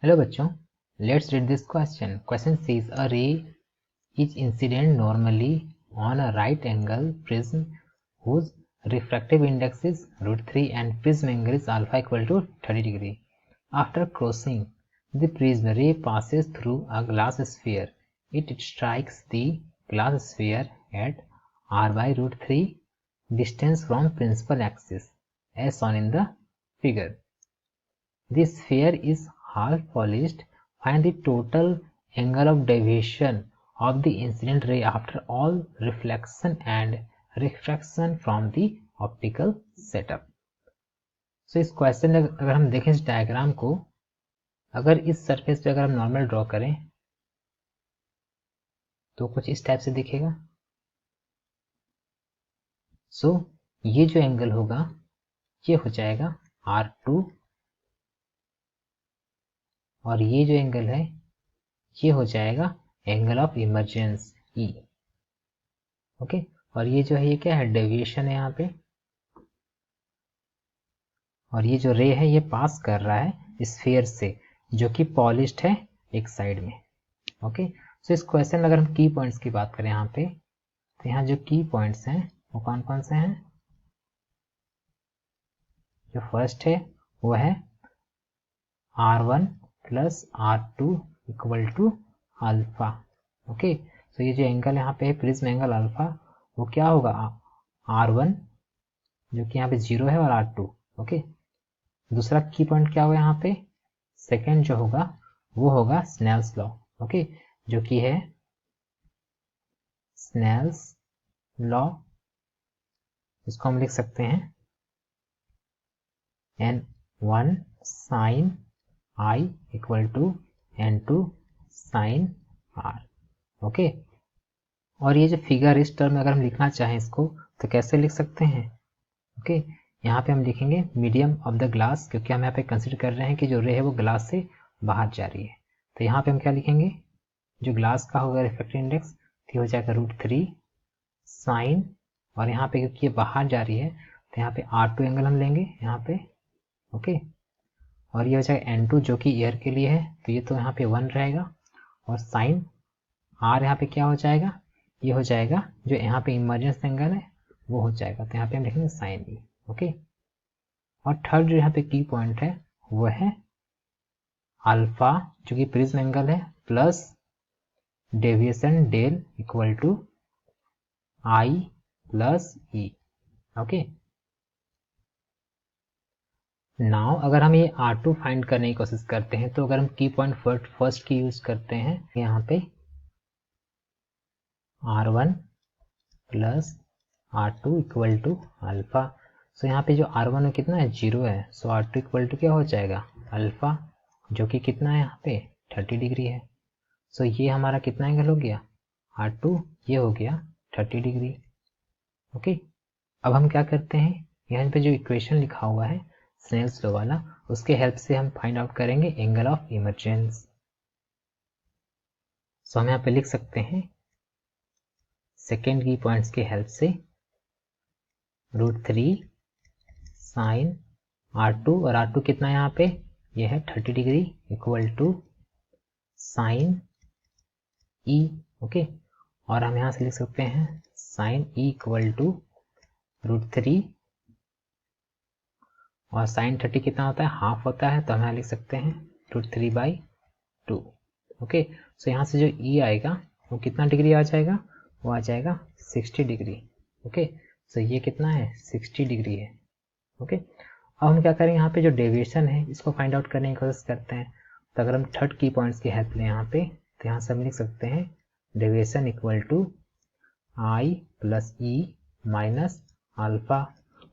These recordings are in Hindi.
Hello bachcho, let's read this question. Question says a ray is incident normally on a right angle prism whose refractive index is √3 and prism angle is alpha equal to 30 degree. After crossing the prism, ray passes through a glass sphere. It strikes the glass sphere at r by √3 distance from principal axis as shown in the figure. The sphere is half polished. Find the total angle of deviation of the incident ray after all reflection and refraction from the optical setup. So इस क्वेश्चन में अगर हम देखें इस डायग्राम को, अगर इस सरफेस पे अगर हम नॉर्मल ड्रॉ करें तो कुछ इस टाइप से दिखेगा. सो ये जो एंगल होगा ये हो जाएगा R2 और ये जो एंगल है ये हो जाएगा angle of emergence E. Okay, और ये जो है ये क्या है, डेविएशन है यहाँ पे, और ये जो रे है ये पास कर रहा है स्फीयर से जो कि पॉलिश्ड है एक साइड में. ओके, सो इस क्वेश्चन में अगर हम की पॉइंट्स की बात करें यहाँ पे, तो यहाँ जो की पॉइंट्स हैं वो कौन कौन से हैं. जो फर्स्ट है वो है R1 plus R2 equal to alpha. Okay, तो ये जो एंगल यहाँ पे है प्रिज्म एंगल अल्फा, वो क्या होगा R1 जो कि यहाँ पे 0 है और R2. ओके, दूसरा की पॉइंट क्या होगा यहाँ पे, सेकेंड जो होगा वो होगा स्नेल्स लॉ. ओके, जो कि है स्नेल्स लॉ, इसको हम लिख सकते हैं N1 sin I equal to N2 sin R. Okay, और ये जो फिगर इस टर्म में अगर हम लिखना चाहें इसको तो कैसे लिख सकते हैं. ओके, यहाँ पे हम लिखेंगे मीडियम ऑफ द ग्लास, क्योंकि हम यहाँ पे कंसिडर कर रहे हैं कि जो रे है वो ग्लास से बाहर जा रही है. तो यहाँ पे हम क्या लिखेंगे, जो ग्लास का होगा रिफ्रैक्टिव इंडेक्स तो हो जाएगा √3 साइन, और यहाँ पे क्योंकि ये बाहर जा रही है तो यहाँ पे R2 एंगल हम लेंगे यहाँ पे. ओके, और ये हो जाएगा N2 जो कि एयर के लिए है तो ये तो यहाँ पे 1 रहेगा, और साइन R यहाँ पे क्या हो जाएगा, ये हो जाएगा जो यहाँ पे इमर्जेंस एंगल है वो हो जाएगा, तो यहाँ पे हम लिखेंगे साइन E. ओके, और थर्ड जो यहाँ पे की पॉइंट है वो है अल्फा जो कि प्रिज्म एंगल है plus deviation del equal to I plus E. Okay, now अगर हम ये R2 फाइंड करने की कोशिश करते हैं तो अगर हम की पॉइंट फर्स्ट की यूज करते हैं यहाँ पे R1 plus R2 equal to alpha. So यहाँ पे जो R1 है कितना है, 0 है. सो R2 इक्वल टू क्या हो जाएगा अल्फा, जो कि कितना है यहाँ पे 30 डिग्री है. सो ये हमारा कितना एंगल हो गया R2, ये हो गया 30 डिग्री. ओके, अब हम क्या करते हैं, यहाँ पे जो इक्वेशन लिखा हुआ है स्नेल्स लॉ वाला, उसके हेल्प से हम फाइंड आउट करेंगे एंगल ऑफ इमर्जेंस. सो हम यहाँ पे लिख सकते हैं सेकेंड की पॉइंट्स के हेल्प से √3 साइन R2, और R2 कितना है यहाँ पे, ये है 30 degree equal to sine E. Okay, और हम यहाँ से लिख सकते हैं साइन E इक्वल टू √3, और साइन 30 कितना होता है, हाफ होता है, तो हम यहाँ लिख सकते हैं √3/2. ओके, सो यहाँ से जो E आएगा वो कितना डिग्री आ जाएगा, वो आ जाएगा 60 डिग्री. ओके, सो ये कितना है 60 डिग्री है. ओके, अब हम क्या करें, यहाँ पे जो डेविएशन है इसको फाइंड आउट करने की कोशिश करते हैं. तो अगर हम थर्ड की पॉइंट्स की हेल्प लें यहाँ पे, तो यहाँ से हम लिख सकते हैं deviation equal to I plus E minus alpha,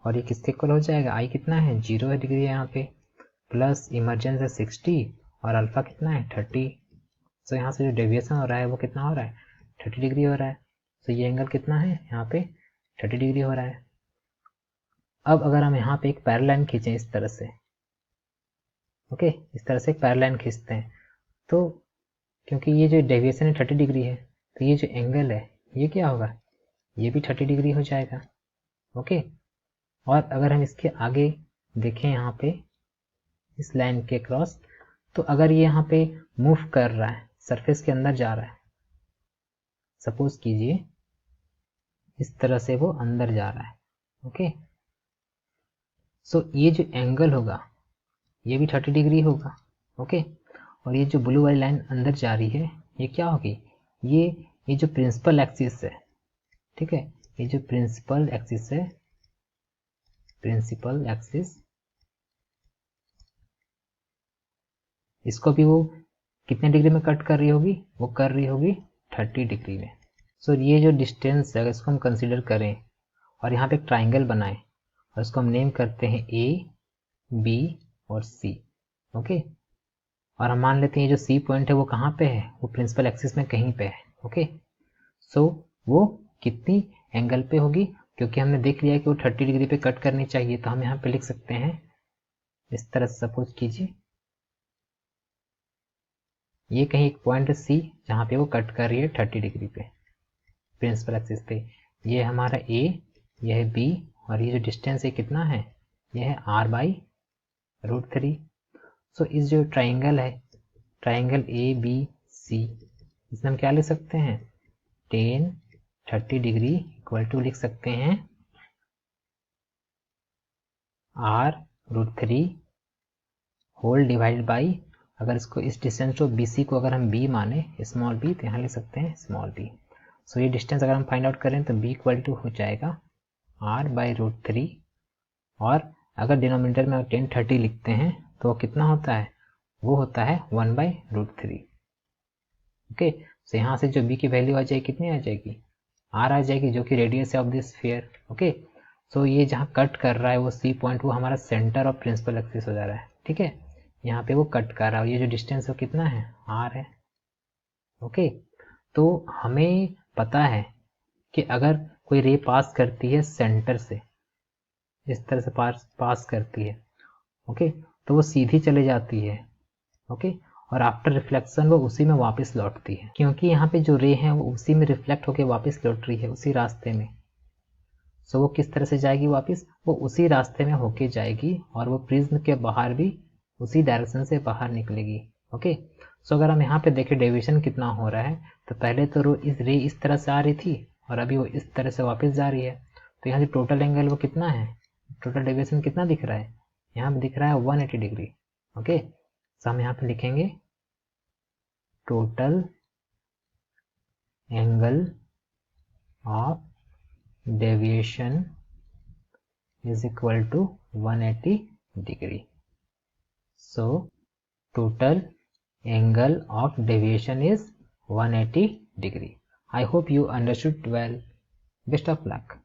और ये किसके इक्वल हो जाएगा, I कितना है 0 डिग्री है यहाँ पे, प्लस इमरजेंस है 60 और अल्फा कितना है 30. सो यहाँ से जो डेविएशन हो रहा है वो कितना हो रहा है 30 डिग्री हो रहा है. सो ये एंगल कितना है यहाँ पे 30 डिग्री हो रहा है. अब अगर हम यहाँ पे एक पैरेलल खींचें इस तरह से, ओके, इस तरह से एक पैरेलल खींचते हैं, तो क्योंकि ये जो डेविएशन है 30 डिग्री है तो ये जो एंगल है ये क्या होगा, ये भी 30 डिग्री हो जाएगा. ओके, और अगर हम इसके आगे देखें यहाँ पे इस लाइन के क्रॉस, तो अगर ये यहाँ पे मूव कर रहा है, सरफेस के अंदर जा रहा है, सपोज कीजिए इस तरह से वो अंदर जा रहा है, ओके। सो ये जो एंगल होगा ये भी 30 डिग्री होगा, ओके। और ये जो ब्लू वाली लाइन अंदर जा रही है ये क्या होगी, ये जो प्रिंसिपल एक्सिस है, ठीक है, ये जो प्रिंसिपल एक्सिस है, प्रिंसिपल एक्सिस, इसको भी वो कितने डिग्री में कट कर रही होगी, वो कर रही होगी 30 डिग्री में। सो ये जो डिस्टेंस है अगर इसको हम कंसीडर करें और यहाँ पे एक ट्राइंगल बनाएं और इसको हम नेम करते हैं ए, बी और सी, ओके। और हम मान लेते हैं ये जो सी पॉइंट है वो कहाँ पे है, वो प्रिंसिपल एक्सिस में कहीं पे है, ओके। सो वो कितनी एंगल पे होगी, क्योंकि हमने देख लिया कि वो 30 डिग्री पे कट करनी चाहिए, तो हम यहाँ पे लिख सकते हैं इस तरह से, सपोज कीजिए ये कहीं एक पॉइंट है सी जहाँ पे वो कट कर रही है 30 डिग्री पे प्रिंसिपल एक्सिस पे। ये हमारा ए, यह है बी, और ये जो डिस्टेंस है कितना है, यह है r/√3। सो इस जो ट्राइंगल है, ट्राइंगल ए बी सी, इसमें हम क्या लिख सकते हैं, tan 30 डिग्री इक्वल टू लिख सकते हैं r√3 होल डिवाइड बाई, अगर इसको इस डिस्टेंस को BC को अगर हम b माने, स्मॉल b, तो यहाँ लिख सकते हैं स्मॉल b। सो ये डिस्टेंस अगर हम फाइंड आउट करें तो b इक्वल टू हो जाएगा r/√3, और अगर डिनोमिनेटर में tan 30 लिखते हैं तो वो कितना होता है, वो होता है 1/√3, ओके। सो यहाँ से जो b की वैल्यू आ जाएगी, कितनी आ जाएगी, r आ जाएगी, जो कि रेडियस है ऑफ दिस स्फीयर, ओके। सो ये जहाँ कट कर रहा है वो C पॉइंट, वो हमारा सेंटर ऑफ प्रिंसिपल एक्सिस हो जा रहा है, ठीक है। यहाँ पे वो कट कर रहा है, ये जो डिस्टेंस है कितना है, r है, ओके। तो हमें पता है कि अगर कोई रे पास करती है सेंटर से, इस तरह से पास करती है, ओके, तो वो सीधी चले जाती है, ओके, और आफ्टर रिफ्लेक्शन वो उसी में वापस लौटती है, क्योंकि यहाँ पे जो रे है वो उसी में रिफ्लेक्ट होकर वापस लौट रही है, उसी रास्ते में। सो वो किस तरह से जाएगी वापस, वो उसी रास्ते में होके जाएगी, और वो प्रिज्म के बाहर भी उसी डायरेक्शन से बाहर निकलेगी, ओके। सो अगर हम यहाँ पे देखें डेविएशन कितना हो रहा है, तो पहले तो रे इस तरह से आ रही थी और अभी वो इस तरह से वापस जा रही है, तो यहाँ जो टोटल एंगल वो कितना है, टोटल डेविएशन कितना दिख रहा है, यहाँ पे दिख रहा है 180 डिग्री, ओके। सो हम यहाँ पे लिखेंगे total angle of deviation is equal to 180 degree. So total angle of deviation is 180 degree. I hope you understood well. Best of luck.